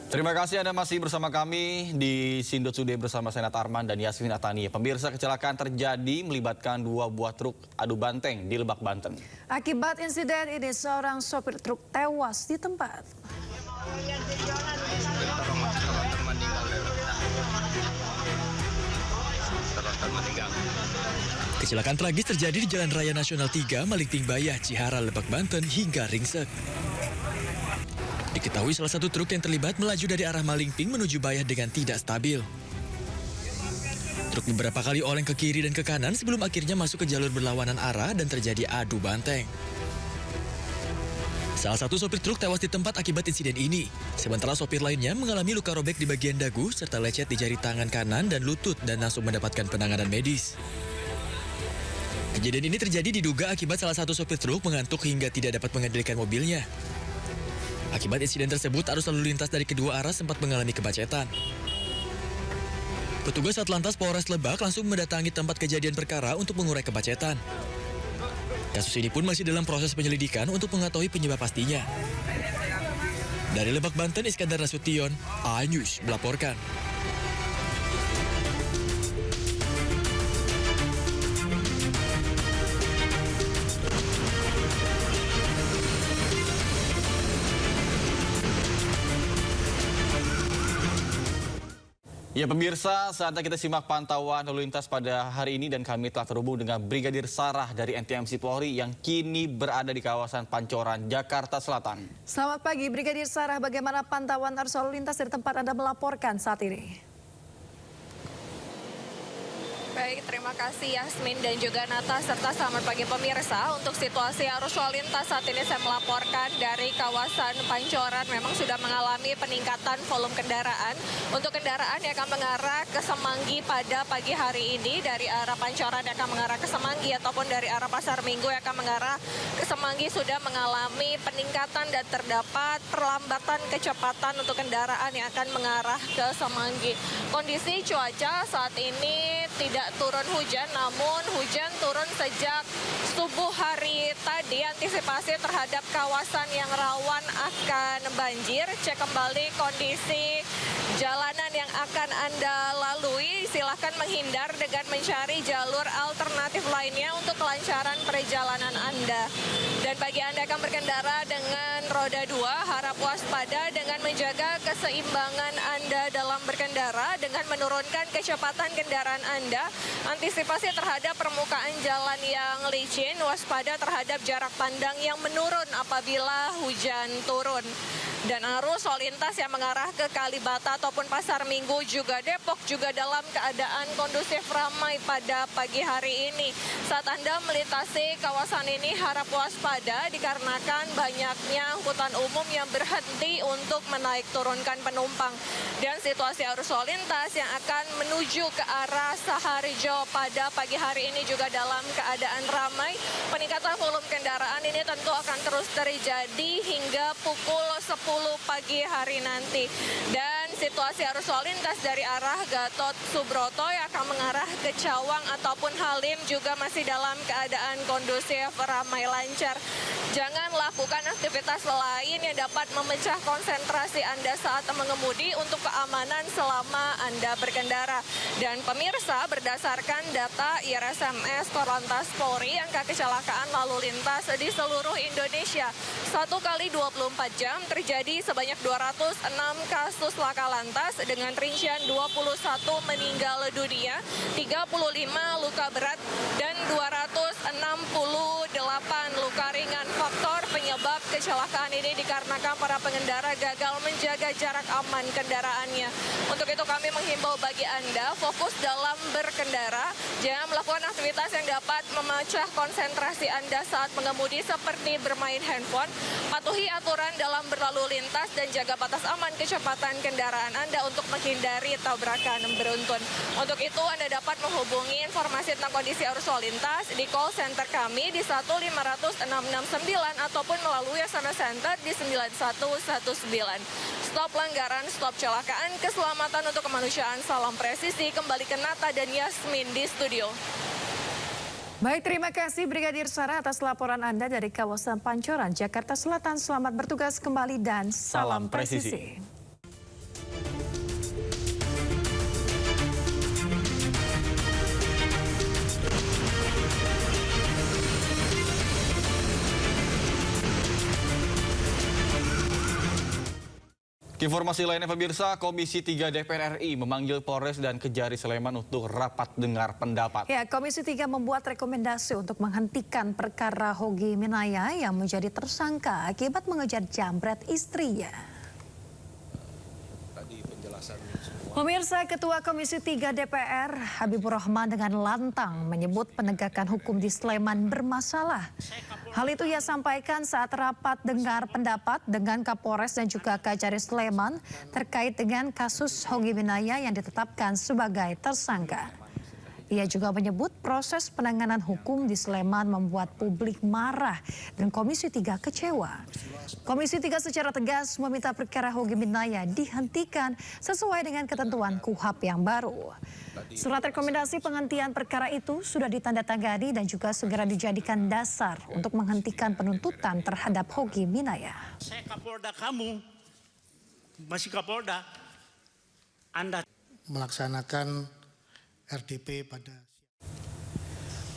Terima kasih Anda masih bersama kami di Sindot Today bersama Senat Arman dan Yasmin Atani. Pemirsa, kecelakaan terjadi melibatkan 2 buah truk adu banteng di Lebak, Banten. Akibat insiden ini, seorang sopir truk tewas di tempat. Kecelakaan tragis terjadi di Jalan Raya Nasional 3, Malingping Bayah, Cihara, Lebak, Banten hingga ringsek. Diketahui salah satu truk yang terlibat melaju dari arah Malingping menuju Bayah dengan tidak stabil. Truk beberapa kali oleng ke kiri dan ke kanan sebelum akhirnya masuk ke jalur berlawanan arah dan terjadi adu banteng. Salah satu sopir truk tewas di tempat akibat insiden ini, sementara sopir lainnya mengalami luka robek di bagian dagu serta lecet di jari tangan kanan dan lutut dan langsung mendapatkan penanganan medis. Kejadian ini terjadi diduga akibat salah satu sopir truk mengantuk hingga tidak dapat mengendalikan mobilnya. Akibat insiden tersebut, arus lalu lintas dari kedua arah sempat mengalami kemacetan. Petugas Satlantas Polres Lebak langsung mendatangi tempat kejadian perkara untuk mengurai kemacetan. Kasus ini pun masih dalam proses penyelidikan untuk mengetahui penyebab pastinya. Dari Lebak, Banten, Iskandar Nasution, A-News melaporkan. Ya pemirsa, saatnya kita simak pantauan lalu lintas pada hari ini dan kami telah terhubung dengan Brigadir Sarah dari NTMC Polri yang kini berada di kawasan Pancoran, Jakarta Selatan. Selamat pagi Brigadir Sarah, bagaimana pantauan arus lalu lintas dari tempat Anda melaporkan saat ini? Baik, terima kasih Yasmin dan juga Nata serta selamat pagi pemirsa. Untuk situasi arus lalu lintas saat ini saya melaporkan dari kawasan Pancoran memang sudah mengalami peningkatan volume kendaraan. Untuk kendaraan yang akan mengarah ke Semanggi pada pagi hari ini dari arah Pancoran yang akan mengarah ke Semanggi ataupun dari arah Pasar Minggu yang akan mengarah ke Semanggi sudah mengalami peningkatan dan terdapat perlambatan kecepatan untuk kendaraan yang akan mengarah ke Semanggi. Kondisi cuaca saat ini tidak turun hujan, namun hujan turun sejak subuh hari tadi. Antisipasi terhadap kawasan yang rawan akan banjir. Cek kembali kondisi jalanan yang akan Anda lalui. Silahkan menghindar dengan mencari jalur alternatif lainnya untuk kelancaran perjalanan Anda. Dan bagi Anda yang akan berkendara dengan roda 2, harap waspada dengan menjaga keseimbangan Anda dalam berkendara dengan menurunkan kecepatan kendaraan Anda. Antisipasi terhadap permukaan jalan yang licin, waspada terhadap jarak pandang yang menurun apabila hujan turun. Dan arus lalu lintas yang mengarah ke Kalibata ataupun Pasar Minggu juga Depok juga dalam keadaan kondusif ramai pada pagi hari ini. Saat Anda melintasi kawasan ini harap waspada dikarenakan banyaknya angkutan umum yang berhenti untuk menaik turunkan penumpang. Dan situasi arus lalu lintas yang akan menuju ke arah Saharjo pada pagi hari ini juga dalam keadaan ramai. Peningkatan volume kendaraan ini tentu akan terus terjadi hingga pukul 10 pagi hari nanti. Dan situasi arus lalu lintas dari arah Gatot Subroto yang akan mengarah ke Cawang ataupun Halim juga masih dalam keadaan kondusif, ramai, lancar. Jangan lakukan aktivitas lain yang dapat memecah konsentrasi Anda saat mengemudi untuk keamanan selama Anda berkendara. Dan pemirsa, berdasarkan data IRSMS Korlantas Polri, angka kecelakaan lalu lintas di seluruh Indonesia 1 kali 24 jam terjadi sebanyak 206 kasus laka lantas dengan rincian 21 meninggal dunia, 35 luka berat, dan 268 luka ringan. Faktor penyebab kecelakaan ini dikarenakan para pengendara gagal menjaga jarak aman kendaraannya. Untuk itu kami menghimbau bagi Anda fokus dalam berkendara, jangan melakukan aktivitas yang dapat memecah konsentrasi Anda saat mengemudi seperti bermain handphone, patuhi aturan dalam berlalu lintas dan jaga batas aman kecepatan kendaraan Anda untuk menghindari tabrakan beruntun. Untuk itu Anda dapat menghubungi informasi tentang kondisi arus lalu lintas di call center kami di 1500669 ataupun melalui SMS Center di 9119. Stop pelanggaran, stop kecelakaan, keselamatan untuk kemanusiaan, salam presisi. Kembali ke Nata dan Yasmin di studio. Baik, terima kasih Brigadir Sarah atas laporan Anda dari kawasan Pancoran, Jakarta Selatan. Selamat bertugas kembali dan salam presisi. Informasi lainnya pemirsa, Komisi 3 DPR RI memanggil Polres dan Kejari Sleman untuk rapat dengar pendapat. Ya, Komisi 3 membuat rekomendasi untuk menghentikan perkara Hogi Minaya yang menjadi tersangka akibat mengejar jambret istrinya. Pemirsa, Ketua Komisi 3 DPR Habibur Rahman dengan lantang menyebut penegakan hukum di Sleman bermasalah. Hal itu ia sampaikan saat rapat dengar pendapat dengan Kapolres dan juga Kajari Sleman terkait dengan kasus Hogi Minaya yang ditetapkan sebagai tersangka. Ia juga menyebut proses penanganan hukum di Sleman membuat publik marah dan Komisi 3 kecewa. Komisi 3 secara tegas meminta perkara Hogi Minaya dihentikan sesuai dengan ketentuan KUHP yang baru. Surat rekomendasi penghentian perkara itu sudah ditandatangani dan juga segera dijadikan dasar untuk menghentikan penuntutan terhadap Hogi Minaya. Saya Kapolda, kamu masih Kapolda, Anda melaksanakan RDP pada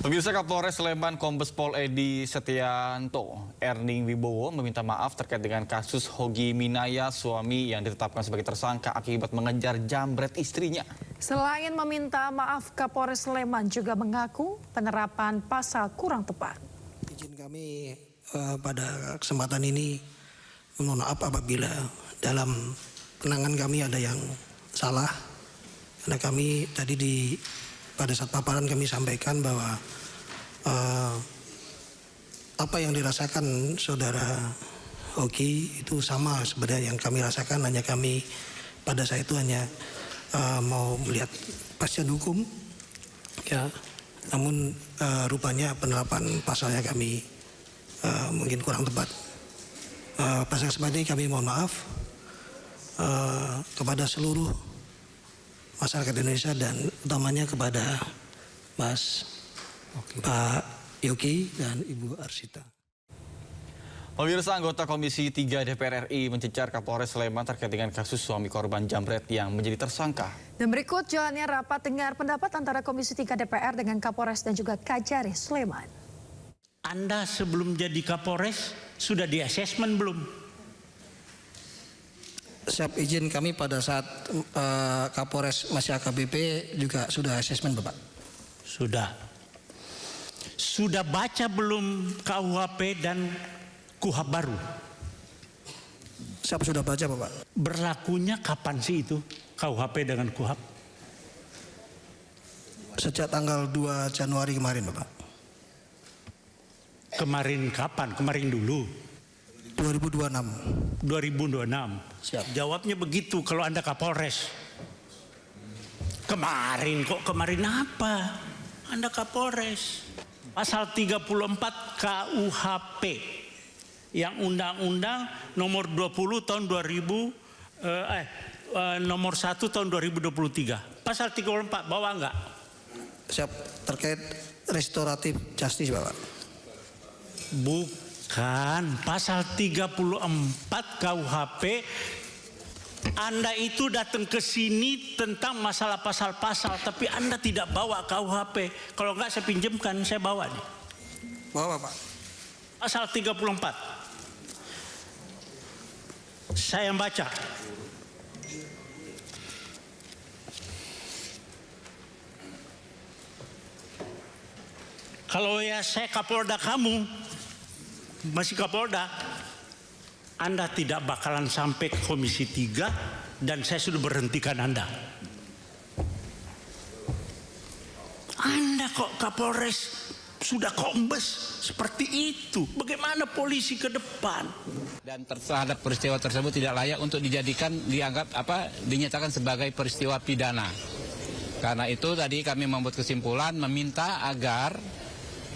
Pemirsa, Kapolres Sleman Kombes Pol Edi Setianto Erning Wibowo meminta maaf terkait dengan kasus Hogi Minaya, suami yang ditetapkan sebagai tersangka akibat mengejar jambret istrinya. Selain meminta maaf, Kapolres Sleman juga mengaku penerapan pasal kurang tepat. izin kami pada kesempatan ini mohon maaf apabila dalam penanganan kami ada yang salah. Karena kami tadi pada saat paparan kami sampaikan bahwa apa yang dirasakan saudara Hogi itu sama sebenarnya yang kami rasakan, hanya kami pada saat itu hanya mau melihat kepastian hukum, ya. Namun rupanya penerapan pasalnya kami mungkin kurang tepat. Pada kesempatan ini kami mohon maaf kepada seluruh masyarakat Indonesia dan utamanya kepada Pak Yogi dan Ibu Arsita. Pemirsa, anggota Komisi 3 DPR RI mencecar Kapolres Sleman terkait dengan kasus suami korban jambret yang menjadi tersangka. Dan berikut jalannya rapat dengar pendapat antara Komisi 3 DPR dengan Kapolres dan juga Kajari Sleman. Anda sebelum jadi Kapolres sudah di asesmen belum? Siap izin kami pada saat Kapolres masih AKBP juga sudah asesmen Bapak. Sudah. Sudah baca belum KUHP dan KUHP baru? Siap sudah baca Bapak. Berlakunya kapan sih itu KUHP dengan KUHP? Sejak tanggal 2 Januari kemarin Bapak. Kemarin kapan? Kemarin dulu. 2026. 2026. Siap. Jawabnya begitu kalau Anda Kapolres. Kemarin kok, kemarin apa? Anda Kapolres. Pasal 34 KUHP yang Undang-Undang nomor 20 tahun 2000 nomor 1 tahun 2023. Pasal 34 bawa enggak? Siap, terkait restoratif justice Bapak. Bukan, pasal 34 KUHP. Anda itu datang ke sini tentang masalah pasal-pasal, tapi Anda tidak bawa KUHP. Kalau enggak saya pinjamkan, saya bawa nih. Bawa Pak. Pasal 34. Saya yang baca. Kalau ya saya Kapolda, kamu masih Kapolda, Anda tidak bakalan sampai ke Komisi 3 dan saya sudah berhentikan Anda. Anda kok Kapolres sudah kombes seperti itu. Bagaimana polisi ke depan? Dan terhadap peristiwa tersebut tidak layak untuk dinyatakan sebagai peristiwa pidana. Karena itu tadi kami membuat kesimpulan meminta agar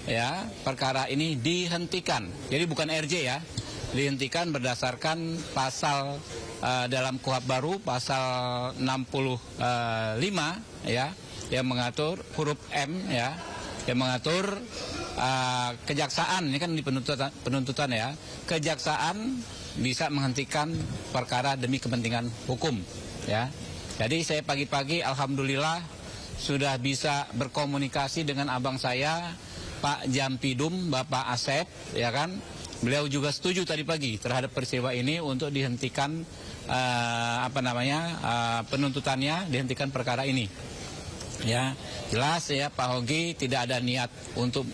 ya perkara ini dihentikan. Jadi bukan RJ ya, dihentikan berdasarkan pasal dalam KUHP baru pasal 65 ya yang mengatur huruf M ya yang mengatur kejaksaan, ini kan di penuntutan ya, kejaksaan bisa menghentikan perkara demi kepentingan hukum ya. Jadi saya pagi-pagi alhamdulillah sudah bisa berkomunikasi dengan abang saya Pak Jampidum, Bapak Asep, ya kan. Beliau juga setuju tadi pagi terhadap peristiwa ini untuk dihentikan penuntutannya, dihentikan perkara ini. Ya, jelas ya Pak Hogi tidak ada niat untuk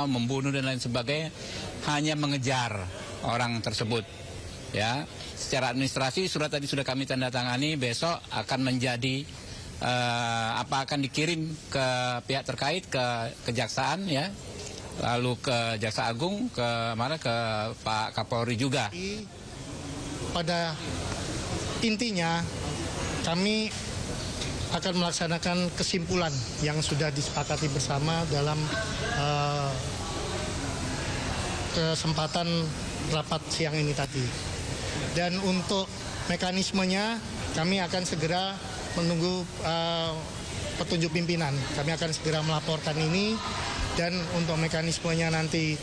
membunuh dan lain sebagainya, hanya mengejar orang tersebut. Ya, secara administrasi surat tadi sudah kami tanda tangani, besok akan menjadi akan dikirim ke pihak terkait, ke kejaksaan ya, lalu ke Jaksa Agung, ke Pak Kapolri juga. Pada intinya kami akan melaksanakan kesimpulan yang sudah disepakati bersama dalam kesempatan rapat siang ini tadi. Dan untuk mekanismenya kami akan segera menunggu petunjuk pimpinan. Kami akan segera melaporkan ini, dan untuk mekanismenya nanti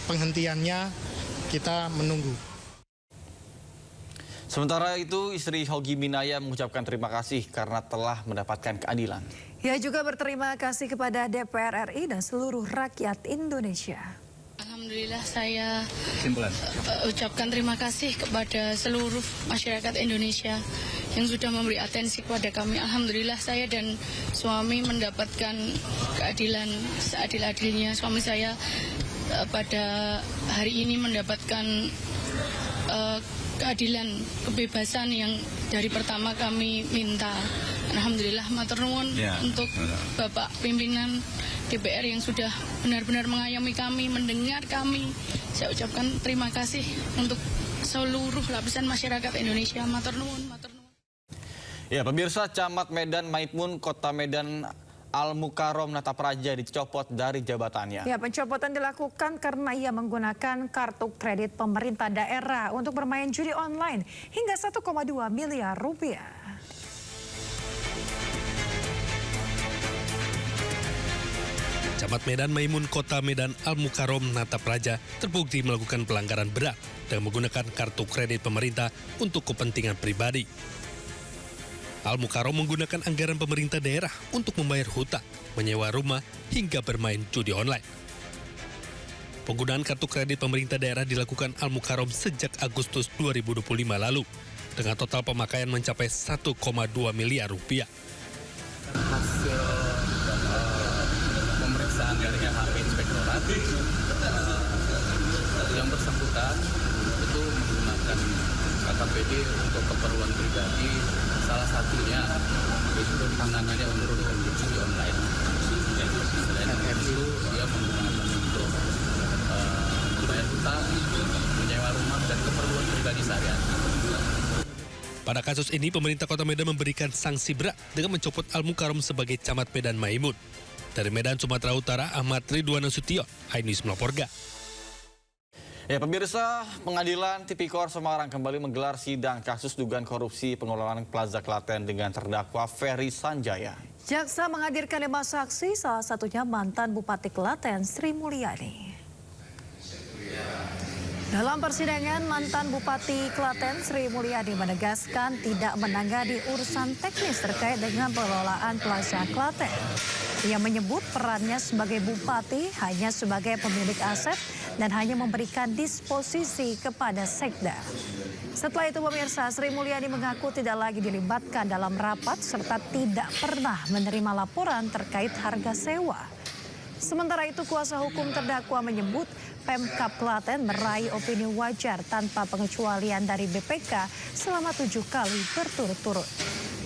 penghentiannya kita menunggu. Sementara itu, istri Hogi Minaya mengucapkan terima kasih karena telah mendapatkan keadilan. Ia juga berterima kasih kepada DPR RI dan seluruh rakyat Indonesia. Alhamdulillah saya ucapkan terima kasih kepada seluruh masyarakat Indonesia yang sudah memberi atensi kepada kami. Alhamdulillah saya dan suami mendapatkan keadilan seadil-adilnya. Suami saya pada hari ini mendapatkan keadilan, kebebasan yang dari pertama kami minta. Alhamdulillah matur nuwun untuk Bapak pimpinan DPR yang sudah benar-benar mengayomi kami, mendengar kami. Saya ucapkan terima kasih untuk seluruh lapisan masyarakat Indonesia. Matur nuwun, matur nuwun. Ya, pemirsa, Camat Medan Maimun, Kota Medan Al-Mukarrom Natapraja dicopot dari jabatannya. Ya, pencopotan dilakukan karena ia menggunakan kartu kredit pemerintah daerah untuk bermain judi online hingga 1,2 miliar rupiah. Camat Medan Maimun, Kota Medan Al-Mukarrom Natapraja terbukti melakukan pelanggaran berat dengan menggunakan kartu kredit pemerintah untuk kepentingan pribadi. Al-Mukarrom menggunakan anggaran pemerintah daerah untuk membayar hutang, menyewa rumah, hingga bermain judi online. Penggunaan kartu kredit pemerintah daerah dilakukan Al-Mukarrom sejak Agustus 2025 lalu, dengan total pemakaian mencapai 1,2 miliar rupiah. Hasil pemeriksaan dari LHP Inspektorat, yang bersangkutan itu menggunakan KKPD untuk keperluan pribadi, salah satunya itu tanganannya untuk judi online. Selain itu dia menggunakan untuk bayar hutang, menyewa rumah, dan keperluan pribadi sehari-hari. Pada kasus ini, pemerintah Kota Medan memberikan sanksi berat dengan mencopot Al-Mukarrom sebagai Camat Medan Maimun. Dari Medan, Sumatera Utara, Ahmad Ridwan Nasution, iNews melaporkan. Ya, pemirsa, Pengadilan Tipikor Semarang kembali menggelar sidang kasus dugaan korupsi pengelolaan Plaza Klaten dengan terdakwa Ferry Sanjaya. Jaksa menghadirkan 5 saksi, salah satunya mantan Bupati Klaten Sri Mulyani. Dalam persidangan, mantan Bupati Klaten Sri Mulyani menegaskan tidak menangani urusan teknis terkait dengan pengelolaan Plaza Klaten. Ia menyebut perannya sebagai bupati hanya sebagai pemilik aset dan hanya memberikan disposisi kepada sekda. Setelah itu, pemirsa, Sri Mulyani mengaku tidak lagi dilibatkan dalam rapat serta tidak pernah menerima laporan terkait harga sewa. Sementara itu, kuasa hukum terdakwa menyebut Pemkab Klaten meraih opini wajar tanpa pengecualian dari BPK selama 7 kali berturut-turut.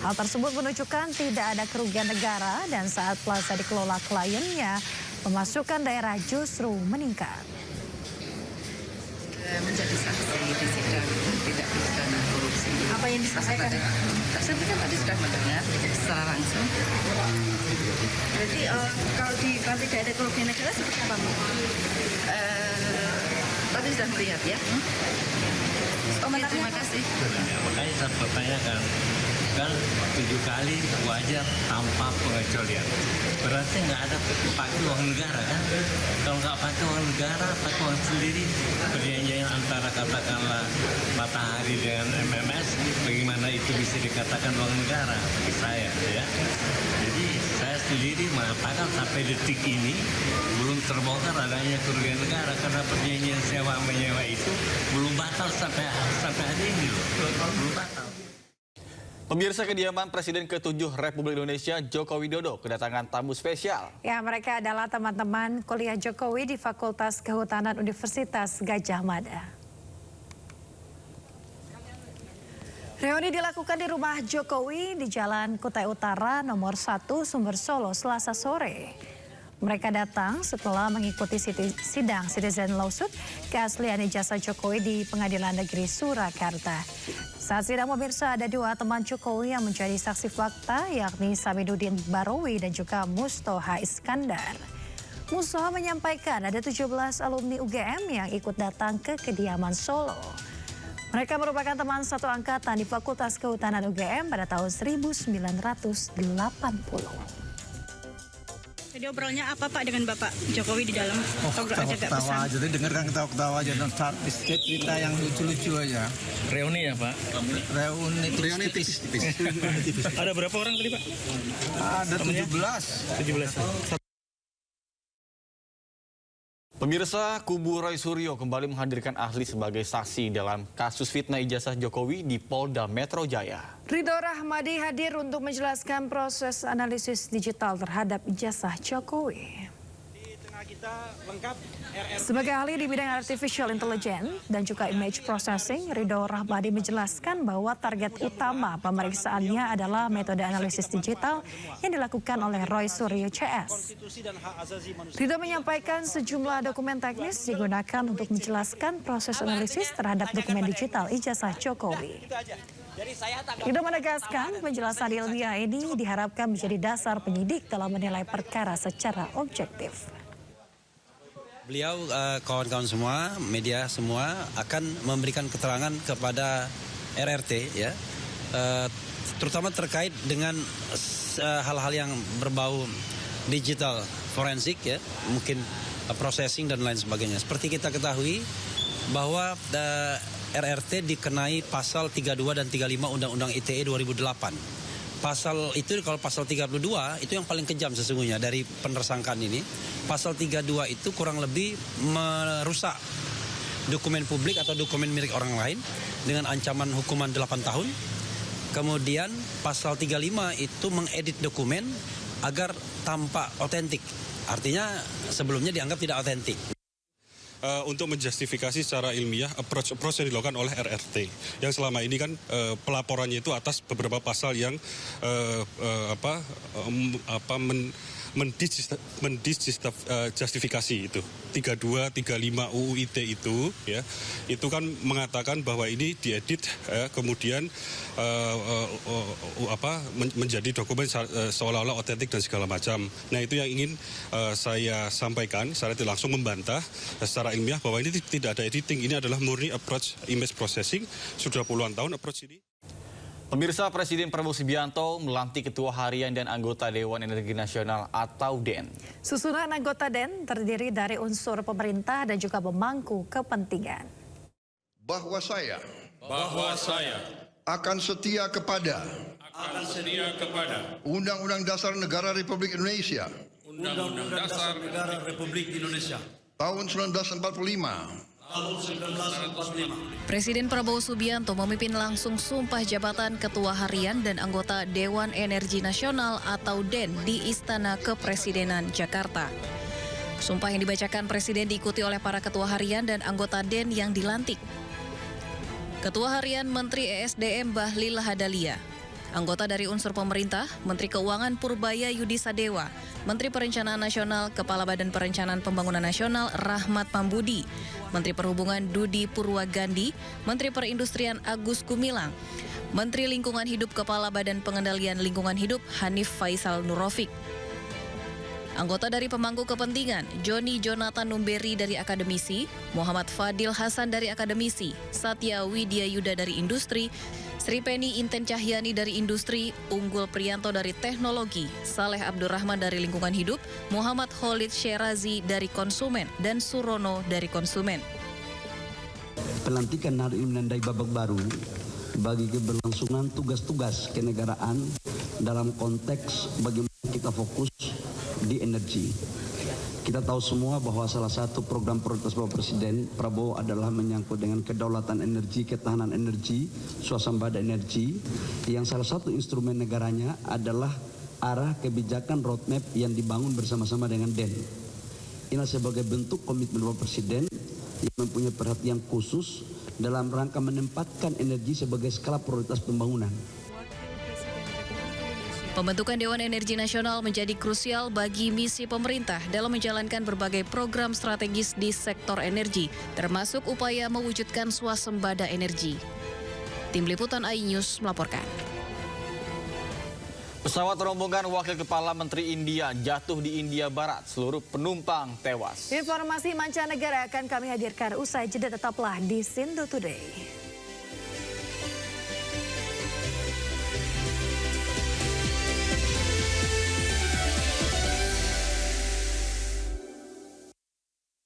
Hal tersebut menunjukkan tidak ada kerugian negara dan saat plaza dikelola kliennya, pemasukan daerah justru meningkat. Menjadi saksi di sidang tidak pidana korupsi. Apa yang disampaikan? Saya kan tadi sudah mendengar secara langsung. Berarti kalau nanti tidak ada kerugian negara seperti apa? Tadi sudah melihat ya. Terima kasih. Makanya saya pertanyakan, kan 7 kali wajar tanpa pengecualian. Berarti nggak ada pakai uang negara kan? Kalau nggak pakai uang negara, pakai uang sendiri, perjanjian antara katakanlah Matahari dengan MMS, bagaimana itu bisa dikatakan uang negara bagi saya ya? Jadi saya sendiri mengatakan sampai detik ini belum terbongkar adanya kerugian negara karena perjanjian sewa menyewa itu belum batal sampai hari ini loh. Belum batal. Pemirsa, kediaman Presiden ke-7 Republik Indonesia Joko Widodo kedatangan tamu spesial. Ya, mereka adalah teman-teman kuliah Jokowi di Fakultas Kehutanan Universitas Gadjah Mada. Reuni dilakukan di rumah Jokowi di Jalan Kutai Utara nomor 1 Sumber Solo Selasa sore. Mereka datang setelah mengikuti sidang Citizen Lawsuit keaslian ijazah Jokowi di Pengadilan Negeri Surakarta. Saat sidang, pemirsa, ada dua teman Jokowi yang menjadi saksi fakta, yakni Samiduddin Barowi dan juga Mustoha Iskandar. Mustoha menyampaikan ada 17 alumni UGM yang ikut datang ke kediaman Solo. Mereka merupakan teman satu angkatan di Fakultas Kehutanan UGM pada tahun 1980. Jadi obrolnya apa Pak dengan Bapak Jokowi di dalam? Ketawa aja, dengarkan ketawa aja, cerita yang lucu-lucu aja. Reuni ya Pak? Reuni tipis. Ada berapa orang tadi Pak? Ada 17. Pemirsa, kubu Roy Suryo kembali menghadirkan ahli sebagai saksi dalam kasus fitnah ijazah Jokowi di Polda Metro Jaya. Ridho Rahmadi hadir untuk menjelaskan proses analisis digital terhadap ijazah Jokowi. Sebagai ahli di bidang artificial intelligence dan juga image processing, Ridho Rahmadi menjelaskan bahwa target utama pemeriksaannya adalah metode analisis digital yang dilakukan oleh Roy Suryo CS. Ridho menyampaikan sejumlah dokumen teknis digunakan untuk menjelaskan proses analisis terhadap dokumen digital ijazah Jokowi. Ridho menegaskan penjelasan ilmiah ini diharapkan menjadi dasar penyidik dalam menilai perkara secara objektif. Beliau, kawan-kawan semua, media semua akan memberikan keterangan kepada RRT, ya, terutama terkait dengan hal-hal yang berbau digital forensik, ya, mungkin processing dan lain sebagainya. Seperti kita ketahui bahwa RRT dikenai pasal 32 dan 35 Undang-Undang ITE 2008. Pasal itu, kalau pasal 32 itu yang paling kejam sesungguhnya dari penersangkaan ini. Pasal 32 itu kurang lebih merusak dokumen publik atau dokumen milik orang lain dengan ancaman hukuman 8 tahun. Kemudian pasal 35 itu mengedit dokumen agar tampak otentik. Artinya sebelumnya dianggap tidak otentik. Untuk menjustifikasi secara ilmiah approach yang dilakukan oleh RRT yang selama ini kan pelaporannya itu atas beberapa pasal yang menjustifikasi itu 32, 35 UU ITE itu, ya, itu kan mengatakan bahwa ini diedit, kemudian menjadi dokumen seolah-olah otentik dan segala macam. Nah, itu yang ingin saya sampaikan secara langsung membantah secara ilmiah bahwa ini tidak ada editing, ini adalah murni approach image processing, sudah puluhan tahun approach ini. Pemirsa, Presiden Prabowo Subianto melantik Ketua Harian dan anggota Dewan Energi Nasional atau DEN. Susunan anggota DEN terdiri dari unsur pemerintah dan juga pemangku kepentingan. Bahwa saya akan setia kepada Undang-Undang Dasar Negara Republik Indonesia. Tahun 1945. Presiden Prabowo Subianto memimpin langsung sumpah jabatan Ketua Harian dan anggota Dewan Energi Nasional atau DEN di Istana Kepresidenan Jakarta. Sumpah yang dibacakan Presiden diikuti oleh para Ketua Harian dan anggota DEN yang dilantik. Ketua Harian Menteri ESDM Bahlil Lahadalia. Anggota dari unsur pemerintah, Menteri Keuangan Purbaya Yudi Sadewa, Menteri Perencanaan Nasional, Kepala Badan Perencanaan Pembangunan Nasional Rahmat Pambudi, Menteri Perhubungan Dudi Purwagandi, Menteri Perindustrian Agus Gumilang, Menteri Lingkungan Hidup Kepala Badan Pengendalian Lingkungan Hidup Hanif Faisal Nurofik. Anggota dari pemangku kepentingan, Joni Jonathan Numberi dari akademisi, Muhammad Fadil Hasan dari akademisi, Satya Widya Yuda dari industri, Sri Penny Inten Cahyani dari industri, Unggul Priyanto dari teknologi, Saleh Abdurrahman dari lingkungan hidup, Muhammad Khalid Syerazi dari konsumen, dan Surono dari konsumen. Pelantikan hari ini menandai babak baru bagi keberlangsungan tugas-tugas kenegaraan dalam konteks bagaimana kita fokus di energi. Kita tahu semua bahwa salah satu program prioritas Bapak Presiden Prabowo adalah menyangkut dengan kedaulatan energi, ketahanan energi, swasembada energi, yang salah satu instrumen negaranya adalah arah kebijakan roadmap yang dibangun bersama-sama dengan DEN. Ini sebagai bentuk komitmen Bapak Presiden yang mempunyai perhatian khusus dalam rangka menempatkan energi sebagai skala prioritas pembangunan. Pembentukan Dewan Energi Nasional menjadi krusial bagi misi pemerintah dalam menjalankan berbagai program strategis di sektor energi, termasuk upaya mewujudkan swasembada energi. Tim Liputan iNews melaporkan. Pesawat rombongan Wakil Kepala Menteri India jatuh di India Barat. Seluruh penumpang tewas. Informasi mancanegara akan kami hadirkan usai jeda, tetaplah di Sindo Today.